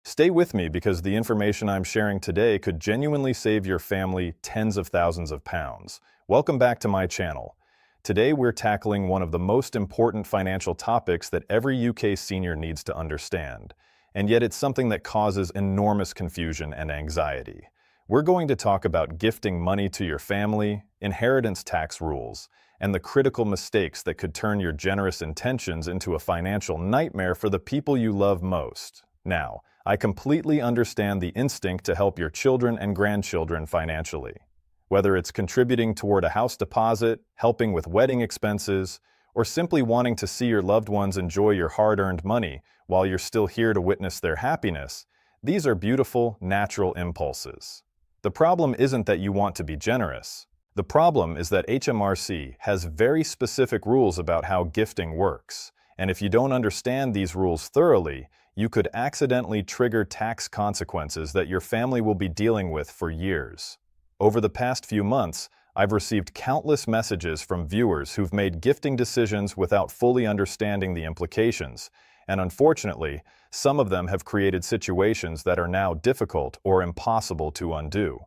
Stay with me because the information I'm sharing today could genuinely save your family tens of thousands of pounds. Welcome back to my channel. Today we're tackling one of the most important financial topics that every UK senior needs to understand, and yet it's something that causes enormous confusion and anxiety. We're going to talk about gifting money to your family, inheritance tax rules, and the critical mistakes that could turn your generous intentions into a financial nightmare for the people you love most. Now, I completely understand the instinct to help your children and grandchildren financially. Whether it's contributing toward a house deposit, helping with wedding expenses, or simply wanting to see your loved ones enjoy your hard-earned money while you're still here to witness their happiness, these are beautiful, natural impulses. The problem isn't that you want to be generous. The problem is that HMRC has very specific rules about how gifting works, and if you don't understand these rules thoroughly, you could accidentally trigger tax consequences that your family will be dealing with for years. Over the past few months, I've received countless messages from viewers who've made gifting decisions without fully understanding the implications, and unfortunately, some of them have created situations that are now difficult or impossible to undo.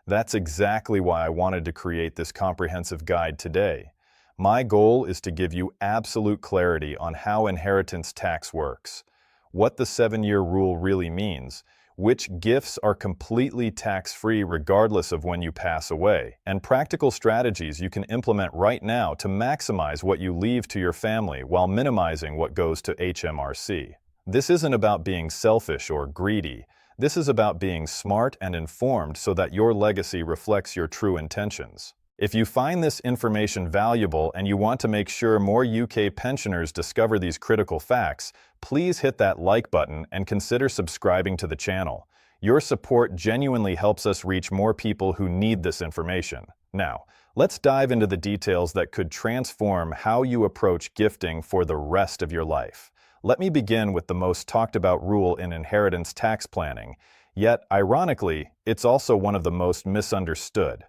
That's exactly why I wanted to create this comprehensive guide today. My goal is to give you absolute clarity on how inheritance tax works, what the 7-year rule really means, which gifts are completely tax-free regardless of when you pass away, and practical strategies you can implement right now to maximize what you leave to your family while minimizing what goes to HMRC. This isn't about being selfish or greedy. This is about being smart and informed so that your legacy reflects your true intentions. If you find this information valuable and you want to make sure more UK pensioners discover these critical facts, please hit that like button and consider subscribing to the channel. Your support genuinely helps us reach more people who need this information. Now, let's dive into the details that could transform how you approach gifting for the rest of your life. Let me begin with the most talked about rule in inheritance tax planning, yet, ironically, it's also one of the most misunderstood.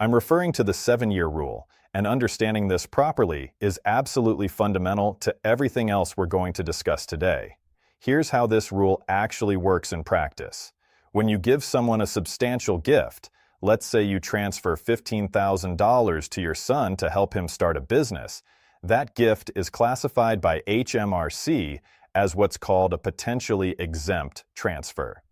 I'm referring to the 7-year rule, and understanding this properly is absolutely fundamental to everything else we're going to discuss today. Here's how this rule actually works in practice. When you give someone a substantial gift, let's say you transfer $15,000 to your son to help him start a business, that gift is classified by HMRC as what's called a potentially exempt transfer.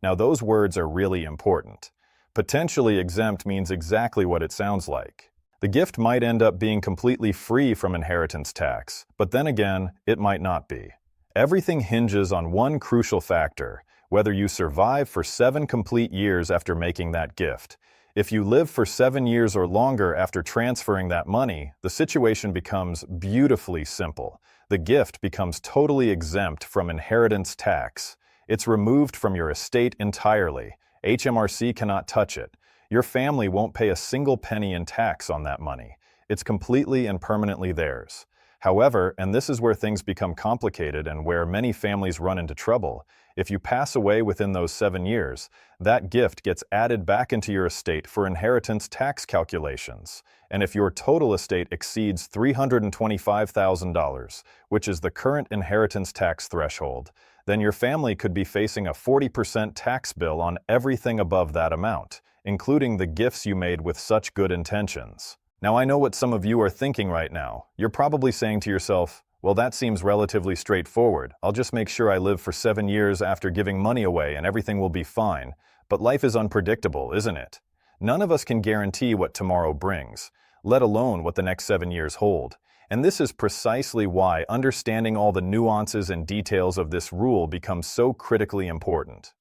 Now, those words are really important. Potentially exempt means exactly what it sounds like. The gift might end up being completely free from inheritance tax, but then again, it might not be. Everything hinges on one crucial factor: whether you survive for 7 complete years after making that gift. If you live for 7 years or longer after transferring that money, the situation becomes beautifully simple. The gift becomes totally exempt from inheritance tax. It's removed from your estate entirely. HMRC cannot touch it. Your family won't pay a single penny in tax on that money. It's completely and permanently theirs. However, and this is where things become complicated and where many families run into trouble, if you pass away within those 7 years, that gift gets added back into your estate for inheritance tax calculations. And if your total estate exceeds $325,000, which is the current inheritance tax threshold, then your family could be facing a 40% tax bill on everything above that amount, including the gifts you made with such good intentions. Now, I know what some of you are thinking right now. You're probably saying to yourself, well, that seems relatively straightforward. I'll just make sure I live for 7 years after giving money away and everything will be fine. But life is unpredictable, isn't it? None of us can guarantee what tomorrow brings, let alone what the next 7 years hold. And this is precisely why understanding all the nuances and details of this rule becomes so critically important.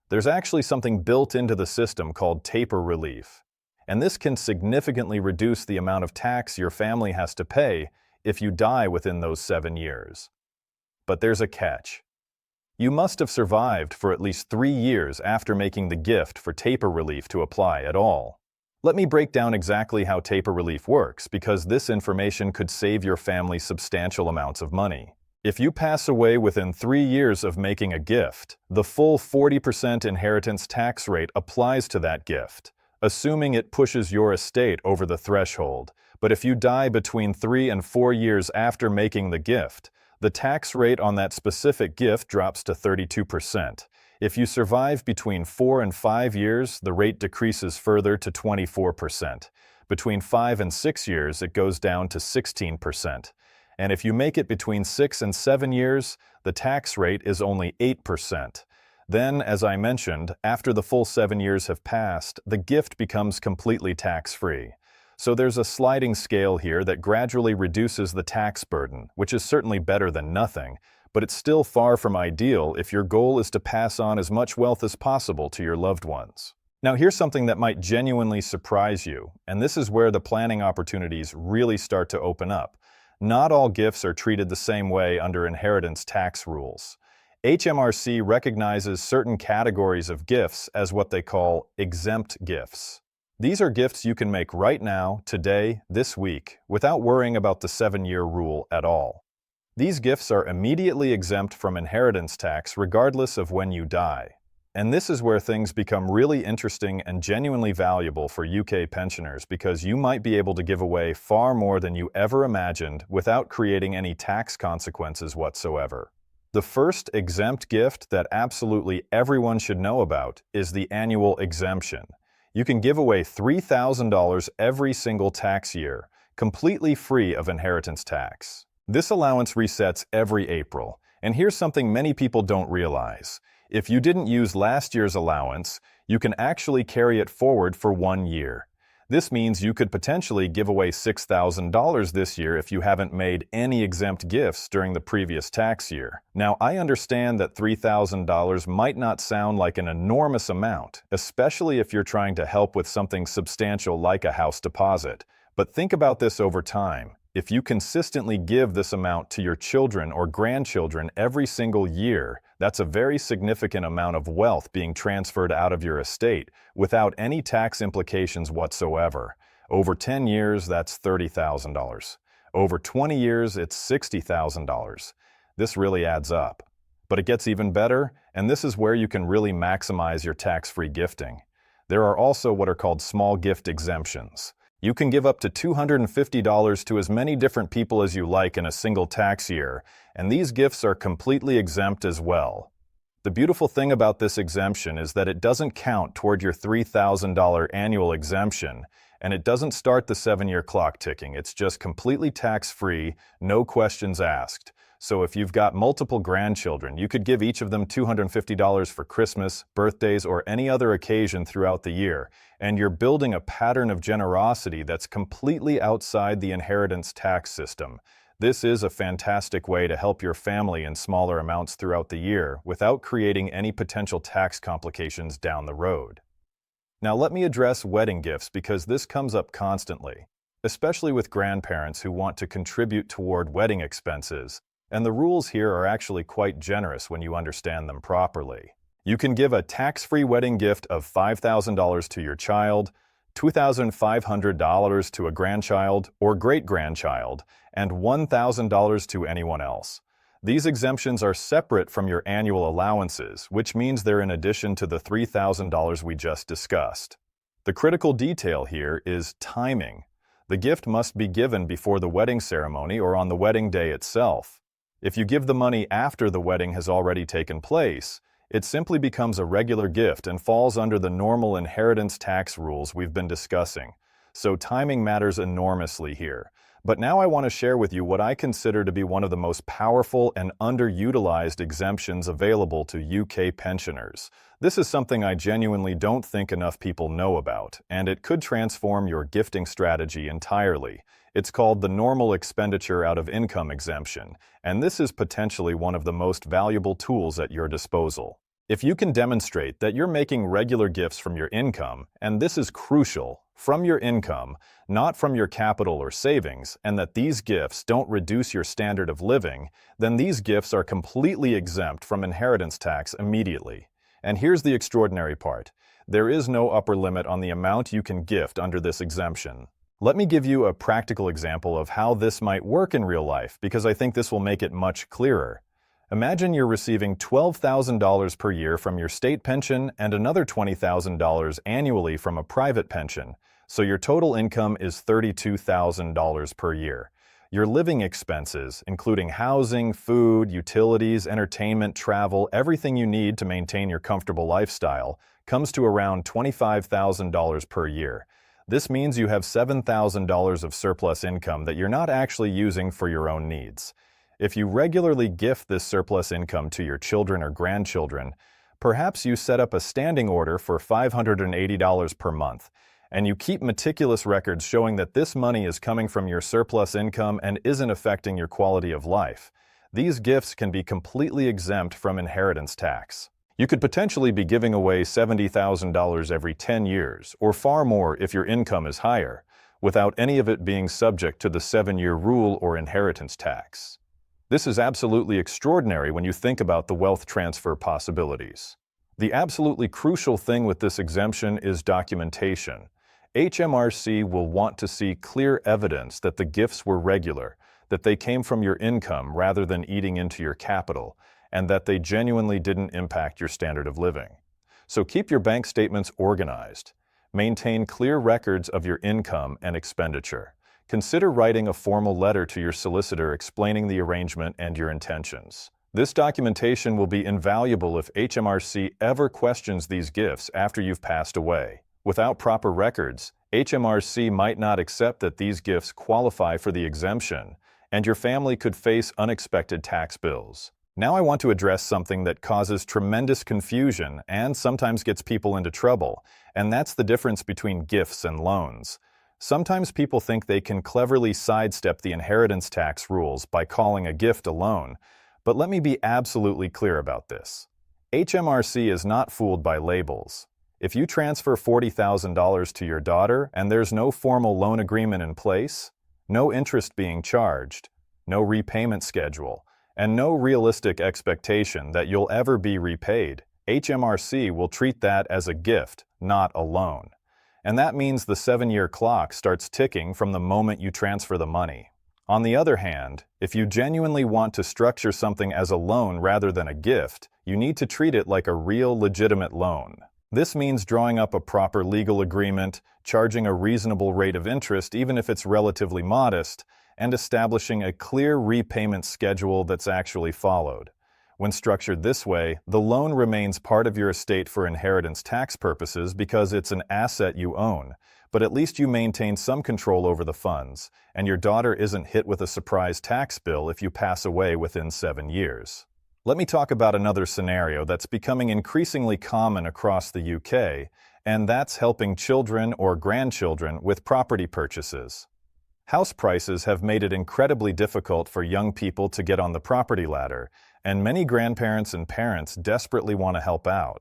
There's actually something built into the system called taper relief, and this can significantly reduce the amount of tax your family has to pay if you die within those 7 years. But there's a catch. You must have survived for at least 3 years after making the gift for taper relief to apply at all. Let me break down exactly how taper relief works, because this information could save your family substantial amounts of money. If you pass away within 3 years of making a gift, the full 40% inheritance tax rate applies to that gift, assuming it pushes your estate over the threshold. But if you die between 3 and 4 years after making the gift, the tax rate on that specific gift drops to 32%. If you survive between 4 and 5 years, the rate decreases further to 24%. Between 5 and 6 years, it goes down to 16%. And if you make it between 6 and 7 years, the tax rate is only 8%. Then, as I mentioned, after the full 7 years have passed, the gift becomes completely tax-free. So there's a sliding scale here that gradually reduces the tax burden, which is certainly better than nothing, but it's still far from ideal if your goal is to pass on as much wealth as possible to your loved ones. Now here's something that might genuinely surprise you, and this is where the planning opportunities really start to open up. Not all gifts are treated the same way under inheritance tax rules. HMRC recognizes certain categories of gifts as what they call exempt gifts. These are gifts you can make right now, today, this week, without worrying about the 7-year rule at all. These gifts are immediately exempt from inheritance tax regardless of when you die. And this is where things become really interesting and genuinely valuable for UK pensioners because you might be able to give away far more than you ever imagined without creating any tax consequences whatsoever. The first exempt gift that absolutely everyone should know about is the annual exemption. You can give away $3,000 every single tax year, completely free of inheritance tax. This allowance resets every April, and here's something many people don't realize. If you didn't use last year's allowance, you can actually carry it forward for 1 year. This means you could potentially give away $6,000 this year if you haven't made any exempt gifts during the previous tax year. Now, I understand that $3,000 might not sound like an enormous amount, especially if you're trying to help with something substantial like a house deposit. But think about this over time. If you consistently give this amount to your children or grandchildren every single year, that's a very significant amount of wealth being transferred out of your estate without any tax implications whatsoever. Over 10 years, that's $30,000. Over 20 years, it's $60,000. This really adds up. But it gets even better, and this is where you can really maximize your tax-free gifting. There are also what are called small gift exemptions. You can give up to $250 to as many different people as you like in a single tax year, and these gifts are completely exempt as well. The beautiful thing about this exemption is that it doesn't count toward your $3,000 annual exemption, and it doesn't start the 7-year clock ticking. It's just completely tax-free, no questions asked. So if you've got multiple grandchildren, you could give each of them $250 for Christmas, birthdays, or any other occasion throughout the year, and you're building a pattern of generosity that's completely outside the inheritance tax system. This is a fantastic way to help your family in smaller amounts throughout the year without creating any potential tax complications down the road. Now let me address wedding gifts because this comes up constantly, especially with grandparents who want to contribute toward wedding expenses. And the rules here are actually quite generous when you understand them properly. You can give a tax-free wedding gift of $5,000 to your child, $2,500 to a grandchild or great-grandchild, and $1,000 to anyone else. These exemptions are separate from your annual allowances, which means they're in addition to the $3,000 we just discussed. The critical detail here is timing. The gift must be given before the wedding ceremony or on the wedding day itself. If you give the money after the wedding has already taken place, it simply becomes a regular gift and falls under the normal inheritance tax rules we've been discussing. So timing matters enormously here. But now I want to share with you what I consider to be one of the most powerful and underutilized exemptions available to UK pensioners. This is something I genuinely don't think enough people know about, and it could transform your gifting strategy entirely. It's called the normal expenditure out of income exemption, and this is potentially one of the most valuable tools at your disposal. If you can demonstrate that you're making regular gifts from your income, and this is crucial, from your income, not from your capital or savings, and that these gifts don't reduce your standard of living, then these gifts are completely exempt from inheritance tax immediately. And here's the extraordinary part. There is no upper limit on the amount you can gift under this exemption. Let me give you a practical example of how this might work in real life, because I think this will make it much clearer. Imagine you're receiving $12,000 per year from your state pension and another $20,000 annually from a private pension, so your total income is $32,000 per year. Your living expenses, including housing, food, utilities, entertainment, travel, everything you need to maintain your comfortable lifestyle, comes to around $25,000 per year. This means you have $7,000 of surplus income that you're not actually using for your own needs. If you regularly gift this surplus income to your children or grandchildren, perhaps you set up a standing order for $580 per month, and you keep meticulous records showing that this money is coming from your surplus income and isn't affecting your quality of life. These gifts can be completely exempt from inheritance tax. You could potentially be giving away $70,000 every 10 years, or far more if your income is higher, without any of it being subject to the 7-year rule or inheritance tax. This is absolutely extraordinary when you think about the wealth transfer possibilities. The absolutely crucial thing with this exemption is documentation. HMRC will want to see clear evidence that the gifts were regular, that they came from your income rather than eating into your capital, and that they genuinely didn't impact your standard of living. So keep your bank statements organized. Maintain clear records of your income and expenditure. Consider writing a formal letter to your solicitor explaining the arrangement and your intentions. This documentation will be invaluable if HMRC ever questions these gifts after you've passed away. Without proper records, HMRC might not accept that these gifts qualify for the exemption, and your family could face unexpected tax bills. Now I want to address something that causes tremendous confusion and sometimes gets people into trouble, and that's the difference between gifts and loans. Sometimes people think they can cleverly sidestep the inheritance tax rules by calling a gift a loan, but let me be absolutely clear about this. HMRC is not fooled by labels. If you transfer $40,000 to your daughter and there's no formal loan agreement in place, no interest being charged, no repayment schedule, and no realistic expectation that you'll ever be repaid, HMRC will treat that as a gift, not a loan. And that means the 7-year clock starts ticking from the moment you transfer the money. On the other hand, if you genuinely want to structure something as a loan rather than a gift, you need to treat it like a real legitimate loan. This means drawing up a proper legal agreement, charging a reasonable rate of interest even if it's relatively modest, and establishing a clear repayment schedule that's actually followed. When structured this way, the loan remains part of your estate for inheritance tax purposes because it's an asset you own, but at least you maintain some control over the funds, and your daughter isn't hit with a surprise tax bill if you pass away within 7 years. Let me talk about another scenario that's becoming increasingly common across the UK, and that's helping children or grandchildren with property purchases. House prices have made it incredibly difficult for young people to get on the property ladder, and many grandparents and parents desperately want to help out.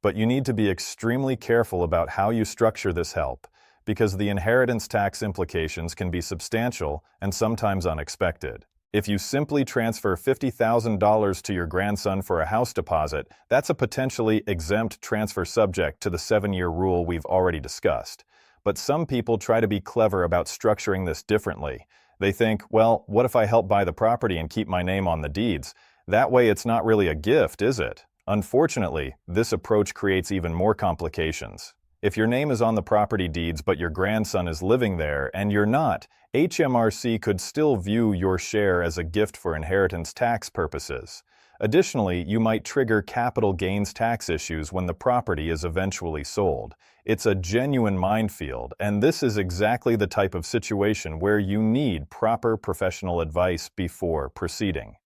But you need to be extremely careful about how you structure this help, because the inheritance tax implications can be substantial and sometimes unexpected. If you simply transfer $50,000 to your grandson for a house deposit, that's a potentially exempt transfer subject to the 7-year rule we've already discussed. But some people try to be clever about structuring this differently. They think, well, what if I help buy the property and keep my name on the deeds? That way it's not really a gift, is it? Unfortunately, this approach creates even more complications. If your name is on the property deeds but your grandson is living there and you're not, HMRC could still view your share as a gift for inheritance tax purposes. Additionally, you might trigger capital gains tax issues when the property is eventually sold. It's a genuine minefield, and this is exactly the type of situation where you need proper professional advice before proceeding.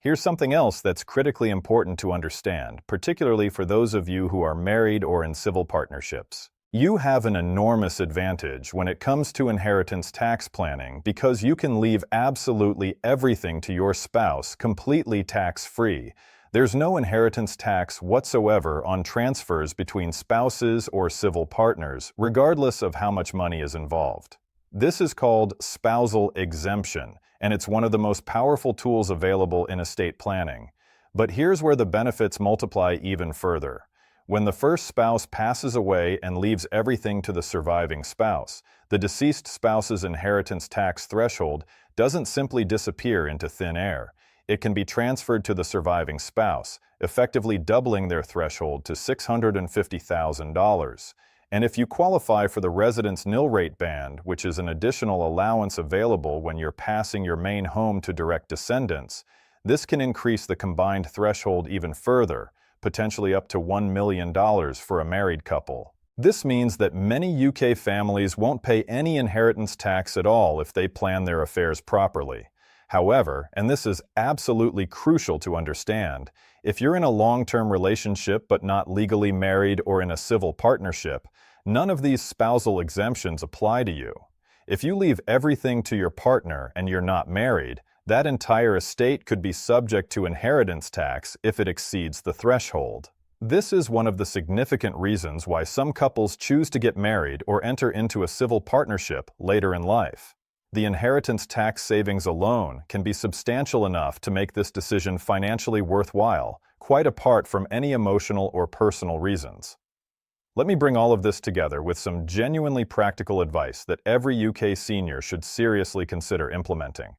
Here's something else that's critically important to understand, particularly for those of you who are married or in civil partnerships. You have an enormous advantage when it comes to inheritance tax planning because you can leave absolutely everything to your spouse completely tax-free. There's no inheritance tax whatsoever on transfers between spouses or civil partners, regardless of how much money is involved. This is called spousal exemption, and it's one of the most powerful tools available in estate planning. But here's where the benefits multiply even further. When the first spouse passes away and leaves everything to the surviving spouse, the deceased spouse's inheritance tax threshold doesn't simply disappear into thin air. It can be transferred to the surviving spouse, effectively doubling their threshold to $650,000. And if you qualify for the residence nil rate band, which is an additional allowance available when you're passing your main home to direct descendants, this can increase the combined threshold even further, potentially up to $1 million for a married couple. This means that many UK families won't pay any inheritance tax at all if they plan their affairs properly. However, and this is absolutely crucial to understand, if you're in a long-term relationship but not legally married or in a civil partnership, none of these spousal exemptions apply to you. If you leave everything to your partner and you're not married, that entire estate could be subject to inheritance tax if it exceeds the threshold. This is one of the significant reasons why some couples choose to get married or enter into a civil partnership later in life. The inheritance tax savings alone can be substantial enough to make this decision financially worthwhile, quite apart from any emotional or personal reasons. Let me bring all of this together with some genuinely practical advice that every UK senior should seriously consider implementing.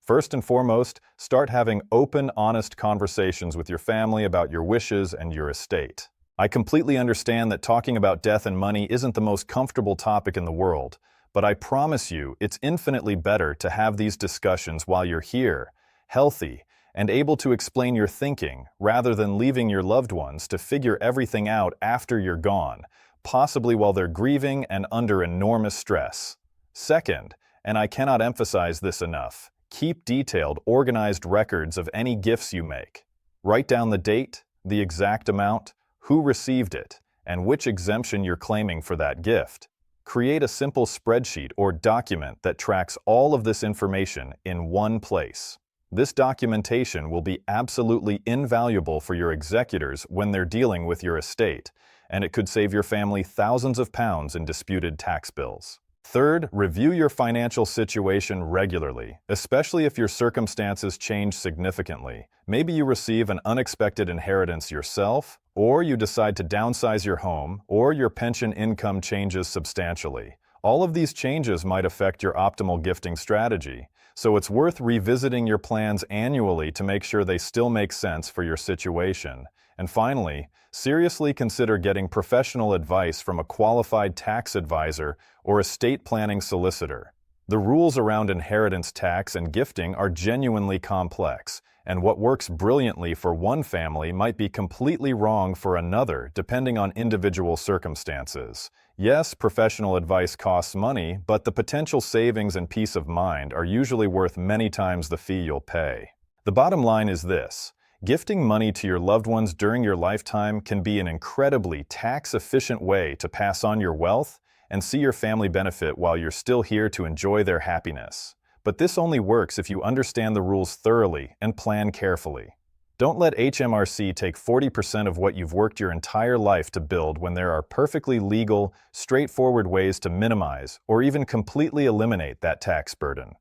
First and foremost, start having open, honest conversations with your family about your wishes and your estate. I completely understand that talking about death and money isn't the most comfortable topic in the world, but I promise you it's infinitely better to have these discussions while you're here, healthy, and able to explain your thinking, rather than leaving your loved ones to figure everything out after you're gone, possibly while they're grieving and under enormous stress. Second, and I cannot emphasize this enough, keep detailed, organized records of any gifts you make. Write down the date, the exact amount, who received it, and which exemption you're claiming for that gift. Create a simple spreadsheet or document that tracks all of this information in one place. This documentation will be absolutely invaluable for your executors when they're dealing with your estate, and it could save your family thousands of pounds in disputed tax bills. Third, review your financial situation regularly, especially if your circumstances change significantly. Maybe you receive an unexpected inheritance yourself, or you decide to downsize your home, or your pension income changes substantially. All of these changes might affect your optimal gifting strategy, so it's worth revisiting your plans annually to make sure they still make sense for your situation. And finally, seriously consider getting professional advice from a qualified tax advisor or estate planning solicitor. The rules around inheritance tax and gifting are genuinely complex, and what works brilliantly for one family might be completely wrong for another, depending on individual circumstances. Yes, professional advice costs money, but the potential savings and peace of mind are usually worth many times the fee you'll pay. The bottom line is this: gifting money to your loved ones during your lifetime can be an incredibly tax-efficient way to pass on your wealth and see your family benefit while you're still here to enjoy their happiness. But this only works if you understand the rules thoroughly and plan carefully. Don't let HMRC take 40% of what you've worked your entire life to build when there are perfectly legal, straightforward ways to minimize or even completely eliminate that tax burden.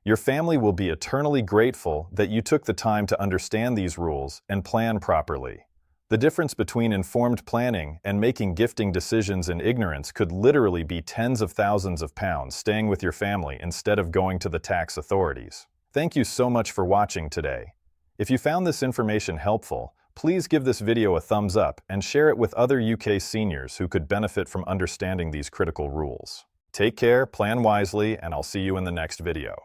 Your family will be eternally grateful that you took the time to understand these rules and plan properly. The difference between informed planning and making gifting decisions in ignorance could literally be tens of thousands of pounds staying with your family instead of going to the tax authorities. Thank you so much for watching today. If you found this information helpful, please give this video a thumbs up and share it with other UK seniors who could benefit from understanding these critical rules. Take care, plan wisely, and I'll see you in the next video.